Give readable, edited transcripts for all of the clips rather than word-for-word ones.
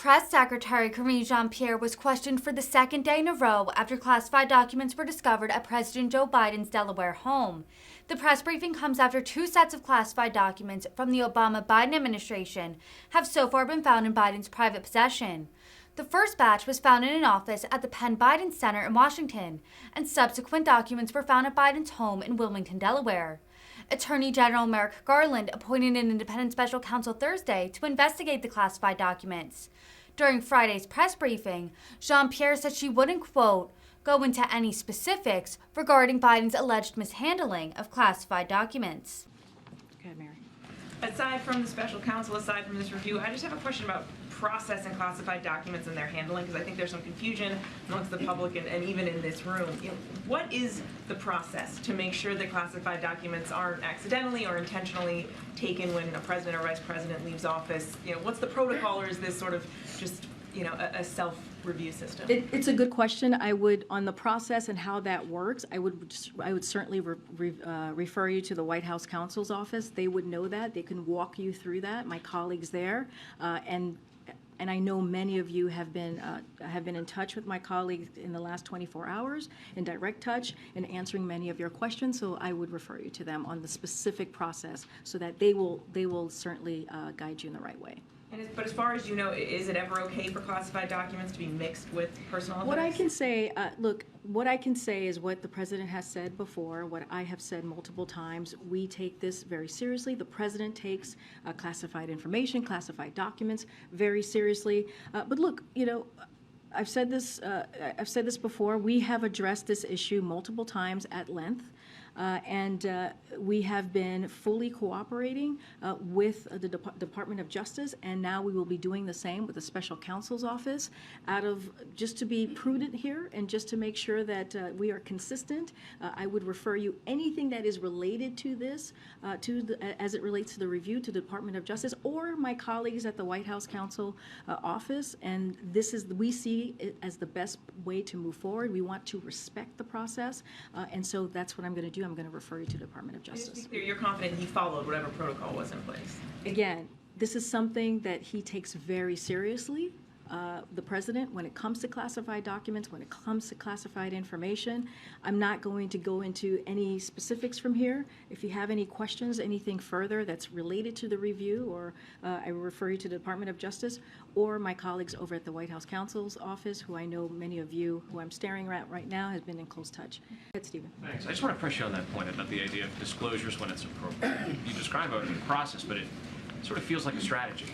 Press Secretary Karine Jean-Pierre was questioned for the second day in a row after classified documents were discovered at President Joe Biden's Delaware home. The press briefing comes after 2 sets of classified documents from the Obama-Biden administration have so far been found in Biden's private possession. The first batch was found in an office at the Penn Biden Center in Washington, and subsequent documents were found at Biden's home in Wilmington, Delaware. Attorney General Merrick Garland appointed an independent special counsel Thursday to investigate the classified documents. During Friday's press briefing, Jean-Pierre said she wouldn't, quote, go into any specifics regarding Biden's alleged mishandling of classified documents. Go ahead, Mary. Aside from the special counsel, aside from this review, I just have a question about processing classified documents and their handling, because I think there's some confusion amongst the public and even in this room. What is the process to make sure that classified documents aren't accidentally or intentionally taken when a president or vice president leaves office? What's the protocol, or is this sort of just a self-review system? It's a good question. I would, on the process and how that works, I would certainly refer you to the White House counsel's office. They would know that. They can walk you through that. My colleagues there, and I know many of you have been in touch with my colleagues in the last 24 hours, in direct touch, and answering many of your questions. So I would refer you to them on the specific process, so that they will certainly guide you in the right way. But as far as you know, is it ever okay for classified documents to be mixed with personal effects? What I can say, what I can say is what the president has said before, what I have said multiple times. We take this very seriously. The president takes classified information, classified documents very seriously. But look, I've said this before. We have addressed this issue multiple times at length. And we have been fully cooperating with the Department of Justice, and now we will be doing the same with the Special Counsel's Office, just to be prudent here and just to make sure that we are consistent. I would refer you anything that is related to this, as it relates to the review, to the Department of Justice or my colleagues at the White House Counsel Office. And we see it as the best way to move forward. We want to respect the process, and so that's what I'm going to do. I'm going to refer you to the Department of Justice. Just to be clear, you're confident he followed whatever protocol was in place? Again, this is something that he takes very seriously. The president, when it comes to classified documents, when it comes to classified information. I'm not going to go into any specifics from here. If you have any questions, anything further that's related to the review, or I will refer you to the Department of Justice or my colleagues over at the White House Counsel's Office, who I know many of you who I'm staring at right now has been in close touch. Go ahead, Stephen. Thanks. I just want to press you on that point about the idea of disclosures when it's appropriate. You describe a process, but it sort of feels like a strategy,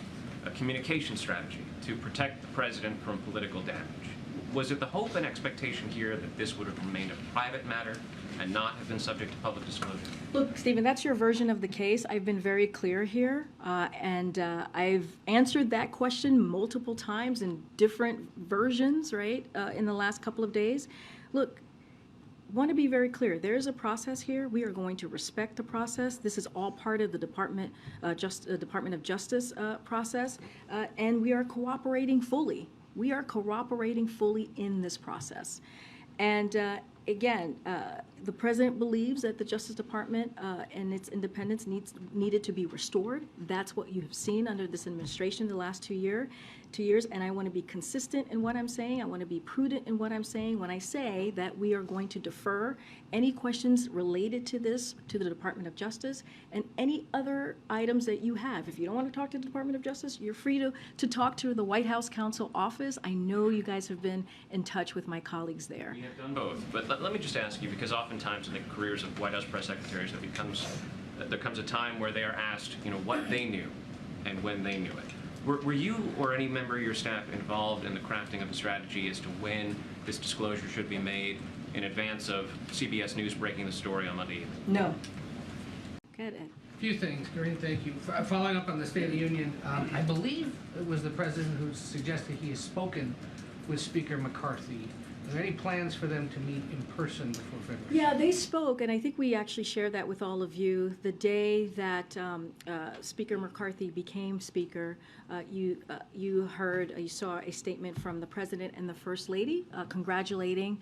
a communication strategy to protect the president from political damage. Was it the hope and expectation here that this would have remained a private matter and not have been subject to public disclosure? Look, Stephen, that's your version of the case. I've been very clear here, and I've answered that question multiple times in different versions, right, in the last couple of days. Look, want to be very clear. There's a process here. We are going to respect the process. This is all part of the Department of Justice process, and we are cooperating fully. We are cooperating fully in this process. And again, the president believes that the Justice Department and its independence needed to be restored. That's what you have seen under this administration the last 2 years. And I want to be consistent in what I'm saying. I want to be prudent in what I'm saying when I say that we are going to defer any questions related to this to the Department of Justice and any other items that you have. If you don't want to talk to the Department of Justice, you're free to talk to the White House Counsel Office. I know you guys have been in touch with my colleagues there. We have done both. But let me just ask you, because oftentimes in the careers of White House press secretaries, there comes a time where they are asked, what they knew and when they knew it. Were you or any member of your staff involved in the crafting of a strategy as to when this disclosure should be made in advance of CBS News breaking the story on Monday evening? No. Go ahead, Ed. A few things, Karine, thank you. Following up on the State of the Union, I believe it was the President who suggested he has spoken with Speaker McCarthy Are there any plans for them to meet in person before February? Yeah, they spoke, and I think we actually shared that with all of you. The day that Speaker McCarthy became Speaker, you saw a statement from the President and the First Lady congratulating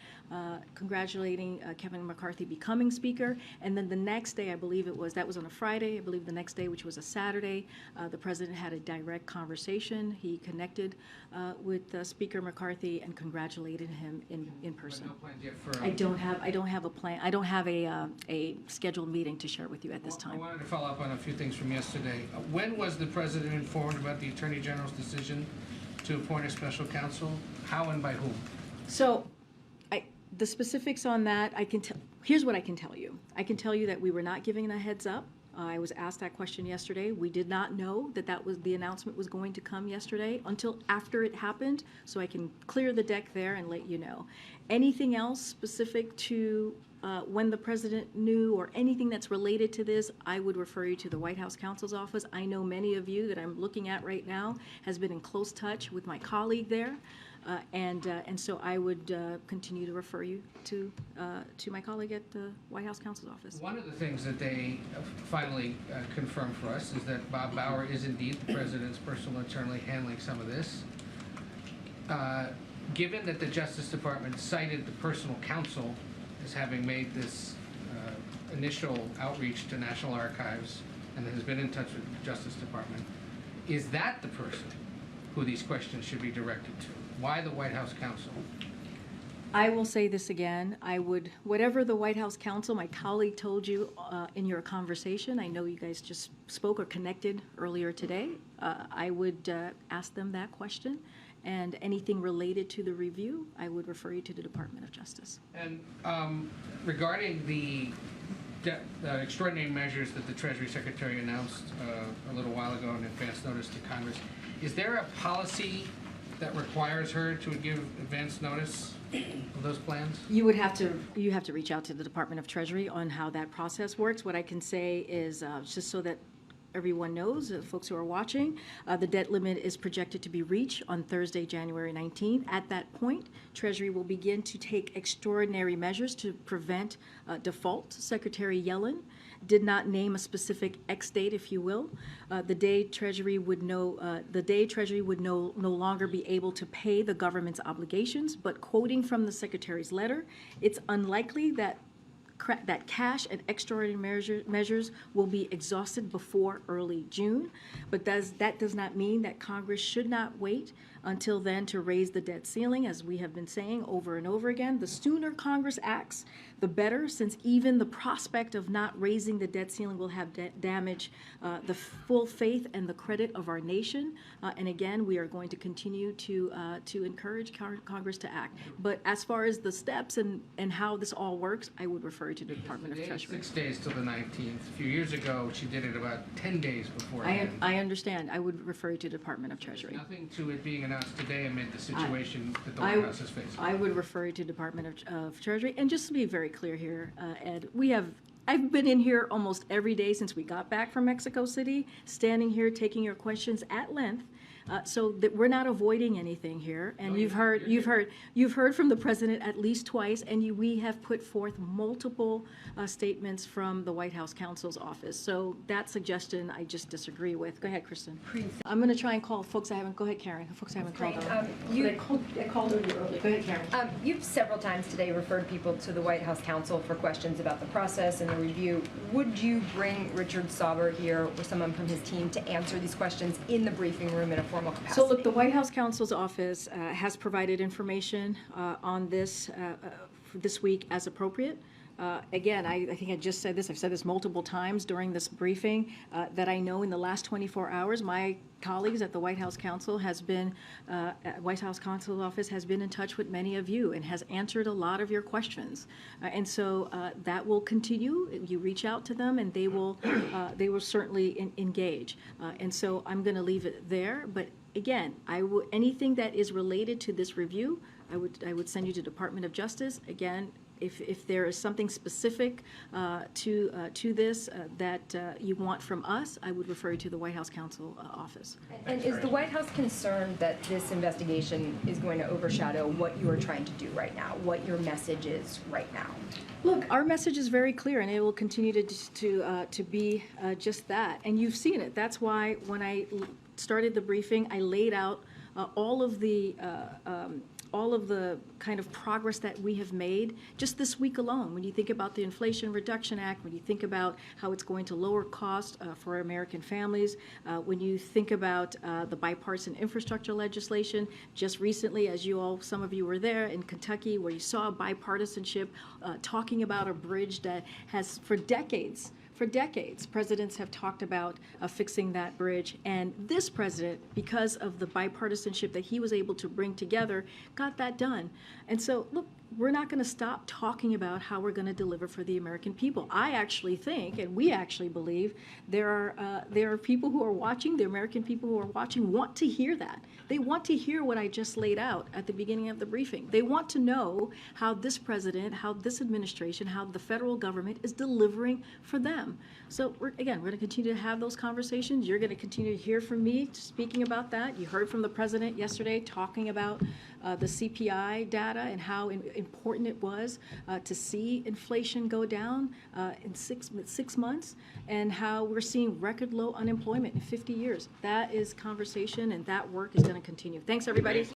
Kevin McCarthy becoming Speaker. And then the next day, I believe that was on a Friday, I believe the next day, which was a Saturday, the President had a direct conversation. He connected with Speaker McCarthy and congratulated him in person. But no plans yet for. I don't have a plan. I don't have a scheduled meeting to share with you at this I time. wanted to follow up on a few things from yesterday. When was the President informed about the Attorney General's decision to appoint a special counsel? How and by whom? So, the specifics on that, here's what I can tell you. I can tell you that we were not giving a heads up. I was asked that question yesterday. We did not know that the announcement was going to come yesterday until after it happened, so I can clear the deck there and let you know. Anything else specific to when the President knew or anything that's related to this, I would refer you to the White House counsel's office. I know many of you that I'm looking at right now has been in close touch with my colleague there. And so I would continue to refer you to my colleague at the White House counsel's office. One of the things that they finally confirmed for us is that Bob Bauer is indeed the President's personal attorney handling some of this. Given that the Justice Department cited the personal counsel as having made this initial outreach to National Archives and has been in touch with the Justice Department, is that the person who these questions should be directed to? Why the White House counsel? I will say this again. Whatever the White House counsel, my colleague told you in your conversation, I know you guys just spoke or connected earlier today, I would ask them that question. And anything related to the review, I would refer you to the Department of Justice. And regarding the extraordinary measures that the Treasury Secretary announced a little while ago in advance notice to Congress, is there a policy that requires her to give advance notice of those plans? You have to reach out to the Department of Treasury on how that process works. What I can say is, just so that everyone knows, folks who are watching, the debt limit is projected to be reached on Thursday, January 19th. At that point, Treasury will begin to take extraordinary measures to prevent default. Secretary Yellen did not name a specific X date, if you will. The day Treasury would no longer be able to pay the government's obligations. But quoting from the Secretary's letter, it's unlikely that cash and extraordinary measures will be exhausted before early June. But that does not mean that Congress should not wait until then to raise the debt ceiling, as we have been saying over and over again. The sooner Congress acts, the better, since even the prospect of not raising the debt ceiling will have damage the full faith and the credit of our nation. And again, we are going to continue to encourage Congress to act. But as far as the steps and how this all works, I would refer you to the Department of Treasury. 6 days till the 19th. A few years ago, she did it about 10 days before. I understand. I would refer you to the Department of Treasury. Nothing to it being announced today amid the situation that the White House is facing. I would refer you to Department of Treasury. And just to be very clear here, Ed, I've been in here almost every day since we got back from Mexico City, standing here taking your questions at length. So that we're not avoiding anything here, and you've heard from the President at least twice, and we have put forth multiple statements from the White House counsel's office. So that suggestion I just disagree with. Go ahead, Kristen. I'm going to try and call folks I haven't. Go ahead, Karen. Folks I haven't called on. I called earlier. Go ahead, Karen. You've several times today referred people to the White House counsel for questions about the process and the review. Would you bring Richard Sauber here or someone from his team to answer these questions in the briefing room in a formal capacity? So look, the White House counsel's office has provided information on this this week as appropriate. Again, I think I just said this, I've said this multiple times during this briefing, that I know in the last 24 hours, my colleagues at the White House Counsel White House Counsel's office has been in touch with many of you and has answered a lot of your questions. And so that will continue. You reach out to them and they will certainly engage. And so I'm going to leave it there. But again, anything that is related to this review, I would send you to Department of Justice. Again, If there is something specific to this that you want from us, I would refer you to the White House Counsel office. And is the White House concerned that this investigation is going to overshadow what you are trying to do right now, what your message is right now? Look, our message is very clear, and it will continue to be just that. And you've seen it. That's why when I started the briefing, I laid out all of the kind of progress that we have made just this week alone. When you think about the Inflation Reduction Act, when you think about how it's going to lower cost for American families, when you think about the bipartisan infrastructure legislation, just recently, as some of you were there in Kentucky, where you saw bipartisanship talking about a bridge that has, for decades, presidents have talked about fixing that bridge. And this president, because of the bipartisanship that he was able to bring together, got that done. And so, look, we're not going to stop talking about how we're going to deliver for the American people. I actually think, and we actually believe, there are people who are watching, the American people who are watching want to hear that. They want to hear what I just laid out at the beginning of the briefing. They want to know how this president, how this administration, how the federal government is delivering for them. So we're going to continue to have those conversations. You're going to continue to hear from me speaking about that. You heard from the president yesterday talking about the CPI data and how important it was to see inflation go down in six months, and how we're seeing record low unemployment in 50 years. That is conversation, and that work is going to continue. Thanks, everybody.